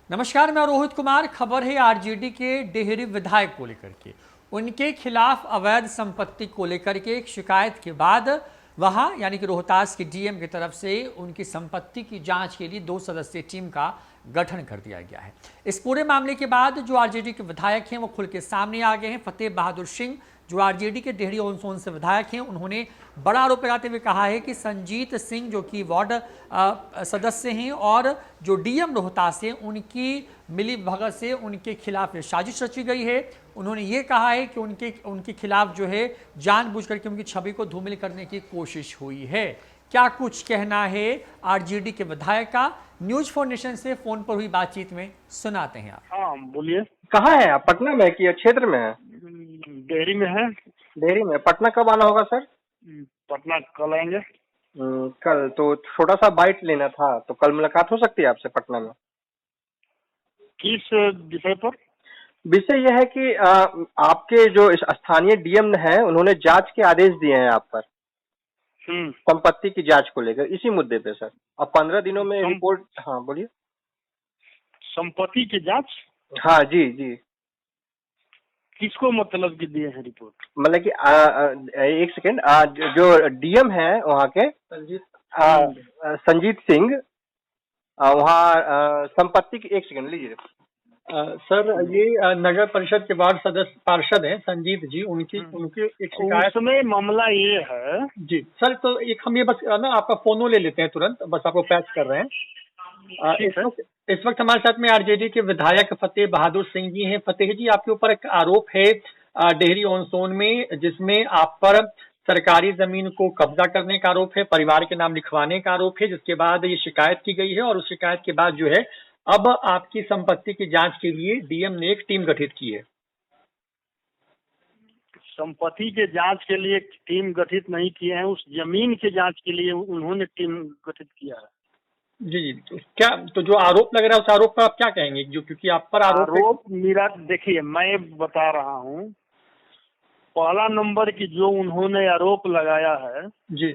नमस्कार, मैं रोहित कुमार। खबर है आरजेडी के डेहरी विधायक को लेकर के। उनके खिलाफ अवैध संपत्ति को लेकर के एक शिकायत के बाद वहां यानी कि रोहतास के डीएम की तरफ से उनकी संपत्ति की जांच के लिए 2 सदस्यीय टीम का गठन कर दिया गया है। इस पूरे मामले के बाद जो आरजेडी के विधायक हैं वो खुल के सामने आ गए हैं। फतेह बहादुर सिंह जो आरजेडी के डेहरी ऑन सोन से विधायक हैं, उन्होंने बड़ा आरोप लगाते हुए कहा है कि संजीत सिंह जो कि वार्ड सदस्य हैं और जो डीएम रोहतास हैं, उनकी मिली भगत से उनके खिलाफ साजिश रची गई है। उन्होंने ये कहा है कि उनके खिलाफ जो है जानबूझ करके उनकी छवि को धूमिल करने की कोशिश हुई है। क्या कुछ कहना है आरजेडी के विधायक का, न्यूज फॉर नेशन से फोन पर हुई बातचीत में सुनाते हैं आप। हाँ बोलिए। कहाँ है आप? पटना में कि क्षेत्र में है? डेयरी में है। डेहरी में। पटना कब आना होगा सर? पटना कल आएंगे। कल तो छोटा सा बाइट लेना था, तो कल मुलाकात हो सकती है आपसे पटना में? किस विषय पर? विषय यह है कि आपके जो इस स्थानीय डीएम हैं, उन्होंने जांच के आदेश दिए हैं आप पर संपत्ति की जांच को लेकर, इसी मुद्दे पे सर। अब 15 दिनों में रिपोर्ट। हाँ बोलिए। संपत्ति की जांच? हाँ जी जी। किसको मतलब कि दिए हैं रिपोर्ट? मतलब कि एक सेकेंड, जो डीएम है वहाँ के संजीत सिंह, वहाँ संपत्ति की, एक सेकंड लीजिए। सर ये नगर परिषद के वार्ड सदस्य पार्षद हैं संजीत जी, उनकी एक शिकायत। उसमें मामला ये है जी सर, तो एक हम ये बस ना आपका फोनो ले लेते हैं तुरंत, बस आपको पैच कर रहे हैं। इस वक्त हमारे साथ में आरजेडी के विधायक फतेह बहादुर सिंह जी हैं। फतेह जी, आपके ऊपर एक आरोप है डेहरी ऑन सोन में, जिसमें आप पर सरकारी जमीन को कब्जा करने का आरोप है, परिवार के नाम लिखवाने का आरोप है, जिसके बाद ये शिकायत की गई है और उस शिकायत के बाद जो है अब आपकी संपत्ति की जांच के लिए डीएम ने एक टीम गठित की है। संपत्ति के जांच के लिए टीम गठित नहीं किए हैं, उस जमीन के जांच के लिए उन्होंने टीम गठित किया है। जी जी, तो क्या, तो जो आरोप लग रहा है उस आरोप पर आप क्या कहेंगे? जो क्योंकि आप पर आरोप मेरा, देखिए मैं बता रहा हूँ, पहला नंबर की जो उन्होंने आरोप लगाया है जी,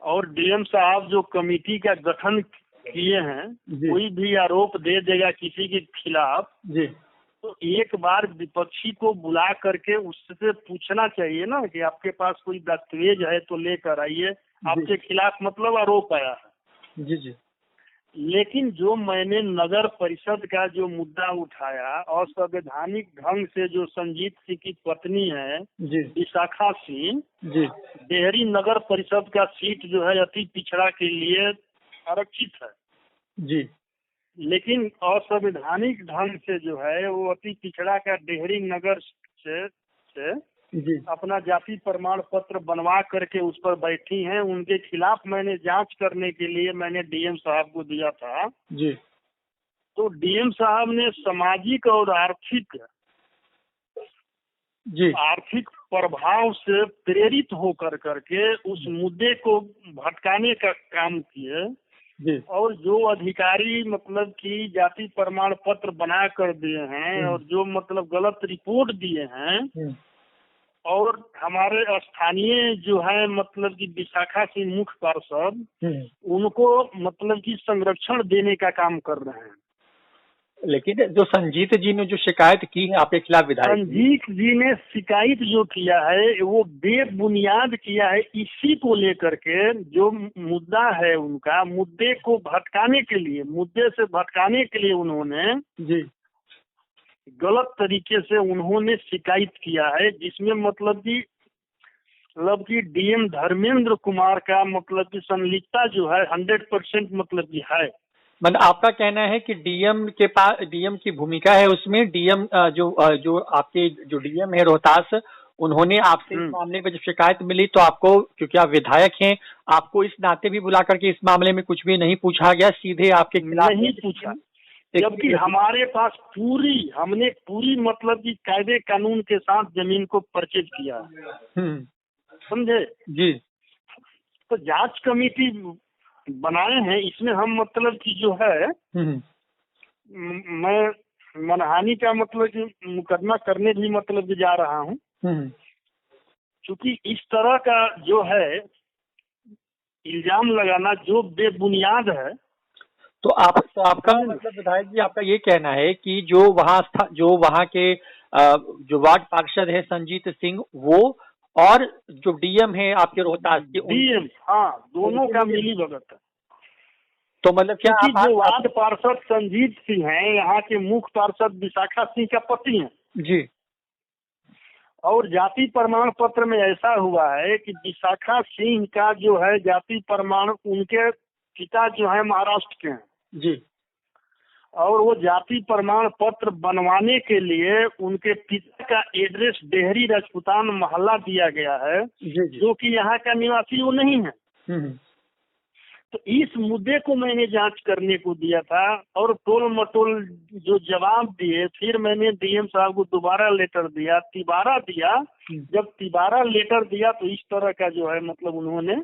और डीएम साहब जो कमेटी का गठन किए हैं, कोई भी आरोप दे देगा किसी के खिलाफ जी, तो एक बार विपक्षी को बुला करके उससे पूछना चाहिए ना कि आपके पास कोई दस्तावेज है तो लेकर आइए, आपके खिलाफ मतलब आरोप आया है। जी जी। लेकिन जो मैंने नगर परिषद का जो मुद्दा उठाया, असंवैधानिक ढंग से जो संजीत सिंह की पत्नी है विशाखा सिंह, डेहरी नगर परिषद का सीट जो है अति पिछड़ा के लिए आरक्षित है जी, लेकिन असंवैधानिक ढंग से जो है वो अति पिछड़ा का डेहरी नगर से अपना जाति प्रमाण पत्र बनवा करके उस पर बैठी हैं। उनके खिलाफ मैंने जांच करने के लिए मैंने डीएम साहब को दिया था जी, तो डीएम साहब ने सामाजिक और आर्थिक प्रभाव से प्रेरित होकर करके उस मुद्दे को भटकाने का काम किए और जो अधिकारी मतलब कि जाति प्रमाण पत्र बना कर दिए हैं और जो मतलब गलत रिपोर्ट दिए हैं और हमारे स्थानीय जो है मतलब कि विशाखा सिंह मुख्य पार्षद उनको मतलब कि संरक्षण देने का काम कर रहे हैं। लेकिन जो संजीत जी ने जो शिकायत की है आपके खिलाफ विधायक संजीत जी ने शिकायत जो किया है वो बेबुनियाद किया है। इसी को लेकर के जो मुद्दा है उनका, मुद्दे को भटकाने के लिए, मुद्दे से भटकाने के लिए उन्होंने गलत तरीके से उन्होंने शिकायत किया है, जिसमें मतलब कि डीएम धर्मेंद्र कुमार का मतलब की संलिप्तता जो है 100% मतलब की है। मतलब आपका कहना है कि डीएम के पास, डीएम की भूमिका है उसमें, डीएम जो आपके जो डीएम है रोहतास, उन्होंने आपसे इस मामले में जब शिकायत मिली तो आपको, क्योंकि आप विधायक हैं, आपको इस नाते भी बुला करके इस मामले में कुछ भी नहीं पूछा गया, सीधे आपके खिलाफ नहीं पूछा, जबकि हमारे पास हमने पूरी मतलब कि कायदे कानून के साथ जमीन को परचेज किया, समझे जी। तो जांच कमेटी बनाए हैं, इसमें हम मतलब कि जो है मैं मनहानि का मतलब कि मुकदमा करने भी मतलब कि जा रहा हूँ, क्योंकि इस तरह का जो है इल्जाम लगाना जो बेबुनियाद है। तो आपका मतलब विधायक जी, आपका ये कहना है कि जो वहाँ के जो वार्ड पार्षद है संजीत सिंह, वो और जो डीएम है आपके रोहतास के, डीएम, हाँ, दोनों का मिली भगत है। तो मतलब क्या क्योंकि जो वार्ड पार्षद संजीत सिंह हैं, यहाँ के मुख्य पार्षद विशाखा सिंह का पति हैं जी, और जाति प्रमाण पत्र में ऐसा हुआ है कि विशाखा सिंह का जो है जाति प्रमाण, उनके पिता जो है महाराष्ट्र के हैं जी, और वो जाति प्रमाण पत्र बनवाने के लिए उनके पिता का एड्रेस डेहरी राजपुतान मोहल्ला दिया गया है, जी, जी। जो कि यहाँ का निवासी वो नहीं है। हम्म। तो इस मुद्दे को मैंने जांच करने को दिया था और टोल मटोल जो जवाब दिए, फिर मैंने डीएम साहब को दोबारा लेटर दिया, तिबारा दिया। जब तिबारा लेटर दिया तो इस तरह का जो है मतलब उन्होंने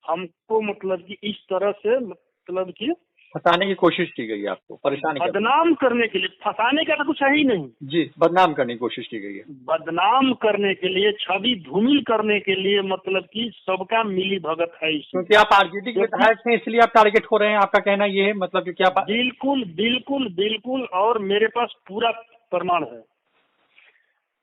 हमको मतलब कि इस तरह से मतलब कि फंसाने की कोशिश की गई है, आपको परेशान बदनाम करने के लिए। फंसाने का तो कुछ है ही नहीं जी, बदनाम करने की कोशिश की गई है, बदनाम करने के लिए, छवि धूमिल करने के लिए, मतलब कि सबका मिली भगत है इसमें। क्योंकि आप आरजेडी के विधायक हैं इसलिए आप टारगेट हो रहे हैं, आपका कहना ये है मतलब कि क्या? बिल्कुल बिल्कुल बिल्कुल, और मेरे पास पूरा प्रमाण है।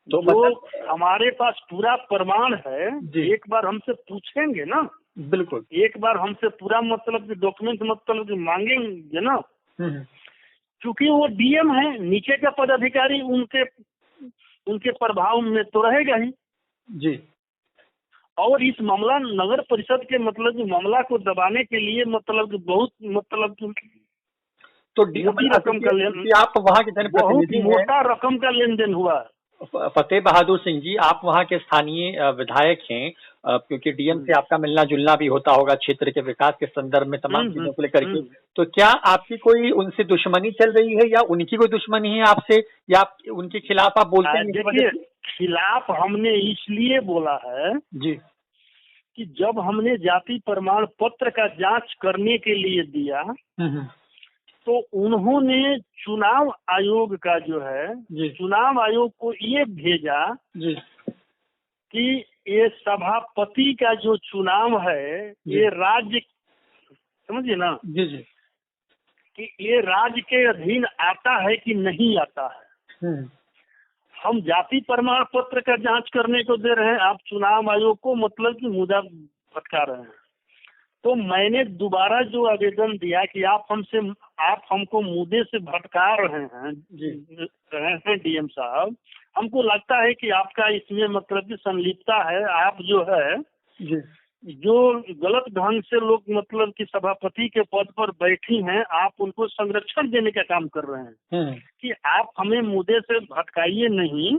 तो मतलब हमारे पास पूरा प्रमाण है, एक बार हमसे पूछेंगे ना, बिल्कुल एक बार हमसे पूरा मतलब डॉक्यूमेंट मतलब मांगेंगे ना, क्योंकि वो डीएम है, नीचे का पदाधिकारी उनके प्रभाव में तो रहेगा ही जी। और इस मामला नगर परिषद के मतलब मामला को दबाने के लिए मतलब बहुत मतलब तो मोटी रकम का लेन, आप वहाँ के बहुत मोटा रकम का लेन देन हुआ है। फतेह बहादुर सिंह जी, आप वहाँ के स्थानीय विधायक हैं, क्योंकि डीएम से आपका मिलना जुलना भी होता होगा क्षेत्र के विकास के संदर्भ में तमाम चीजों को लेकर के। तो क्या आपकी कोई उनसे दुश्मनी चल रही है या उनकी कोई दुश्मनी है आपसे, या आप उनके खिलाफ आप बोलते हैं? देखिए, खिलाफ हमने इसलिए बोला है जी कि जब हमने जाति प्रमाण पत्र का जांच करने के लिए दिया तो उन्होंने चुनाव आयोग का जो है, चुनाव आयोग को ये भेजा कि ये सभापति का जो चुनाव है ये राज्य, समझिए ना जी जी, कि ये राज्य के अधीन आता है कि नहीं आता है। हम जाति प्रमाण पत्र का जांच करने को दे रहे हैं, आप चुनाव आयोग को मतलब कि मुद्दा भटका रहे हैं। तो मैंने दोबारा जो आवेदन दिया कि आप हमको मुद्दे से भटका रहे हैं डीएम साहब, हमको लगता है कि आपका इसमें मतलब कि संलिप्तता है, आप जो है जो गलत ढंग से लोग मतलब कि सभापति के पद पर बैठी हैं, आप उनको संरक्षण देने का काम कर रहे हैं कि आप हमें मुद्दे से भटकाइए नहीं,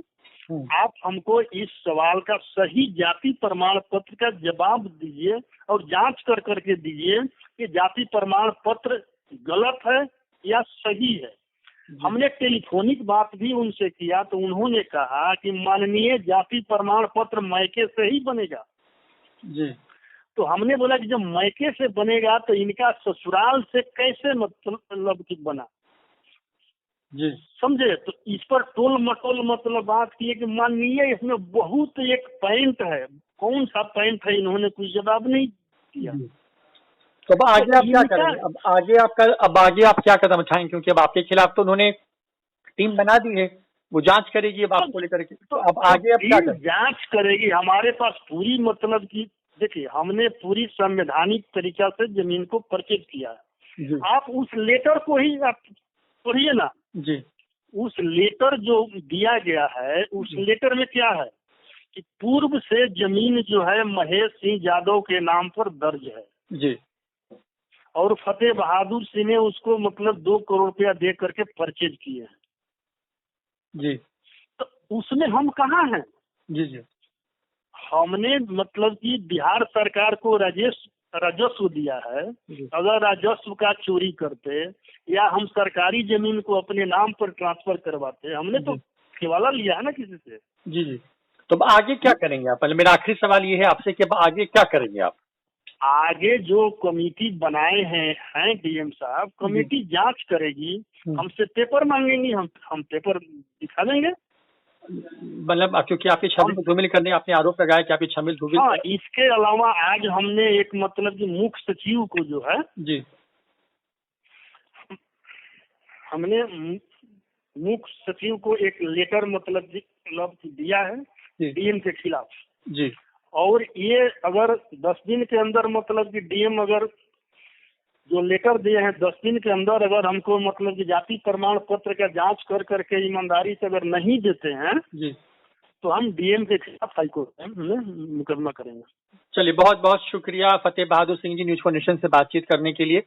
आप हमको इस सवाल का सही जाति प्रमाण पत्र का जवाब दीजिए और जांच कर करके दीजिए कि जाति प्रमाण पत्र गलत है या सही है। हमने टेलीफोनिक बात भी उनसे किया तो उन्होंने कहा कि माननीय जाति प्रमाण पत्र मैके से ही बनेगा जी। तो हमने बोला कि जब मैके से बनेगा तो इनका ससुराल से कैसे मतलब कि बना जी, समझे। तो इस पर टोल मटोल मतलब बात की है कि माननीय इसमें बहुत एक पॉइंट है, कौन सा पॉइंट है, इन्होंने कुछ जवाब नहीं दिया। तो अब आगे आप क्या करेंगे? अब आगे आप क्या कदम उठाएंगे? क्योंकि अब आपके खिलाफ तो उन्होंने टीम बना दी है, वो जांच करेगी अब आपको लेकर के। तो अब आगे अब क्या करेंगे? जांच करेगी, हमारे पास पूरी मतलब की, देखिए हमने पूरी संवैधानिक तरीका से जमीन को परचेज किया है। आप उस लेटर को ही आप पढ़िए ना जी। उस लेटर जो दिया गया है, उस लेटर में क्या है कि पूर्व से जमीन जो है महेश सिंह यादव के नाम पर दर्ज है जी, और फतेह बहादुर सिंह ने उसको मतलब 2 करोड़ रुपया दे करके परचेज किए हैं जी। तो उसमें हम कहाँ हैं? जी जी, हमने मतलब कि बिहार सरकार को राजस्व दिया है, अगर राजस्व का चोरी करते या हम सरकारी जमीन को अपने नाम पर ट्रांसफर करवाते, हमने तो केवाला लिया है ना किसी से। जी जी। तो अब आगे क्या करेंगे आप? पहले मेरा आखिरी सवाल ये है आपसे कि अब आगे क्या करेंगे आप? आगे जो कमेटी बनाए हैं डीएम साहब, कमेटी जांच करेगी, हमसे पेपर मांगेंगी, हम पेपर दिखा देंगे। मतलब क्योंकि आपकी छवि धूमिल करने आपने आरोप लगाया कि आपकी छवि धूमिल। हाँ, इसके अलावा आज हमने एक मतलब कि मुख्य सचिव को जो है जी हमने मुख्य सचिव को एक लेटर मतलब दिया है डीएम के खिलाफ जी। और ये अगर 10 दिन के अंदर मतलब कि डीएम अगर जो लेटर दिए हैं 10 दिन के अंदर अगर हमको मतलब कि जाति प्रमाण पत्र का जांच कर करके ईमानदारी से अगर नहीं देते हैं जी, तो हम डीएम के खिलाफ हाईकोर्ट में मुकदमा करेंगे। चलिए बहुत बहुत शुक्रिया फतेह Bahadur Singh ji news for nation से बातचीत करने के लिए।